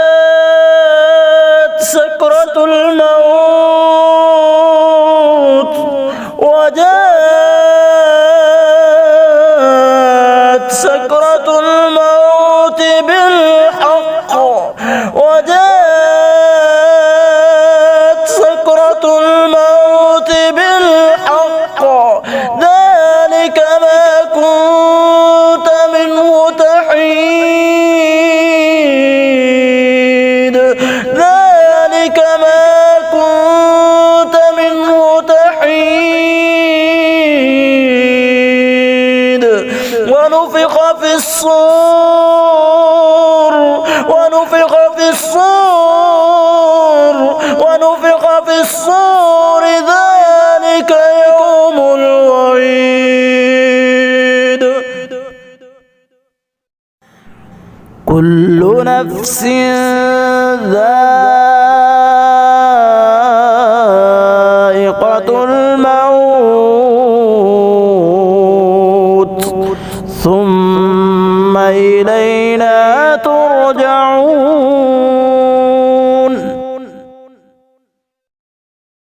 وجاءت سكرة الموت وجاءت سكرة الموت بالحق وجاءت سكرة الموت بالحق ذلك ما كنت منه تحيد ذلك ما كنت منه تحيد ونفخ في الصور ونفخ في الصور ونفخ في الصور ذلك يوم الوعيد كل نفس ذائقة الموت ثم إلينا ترجعون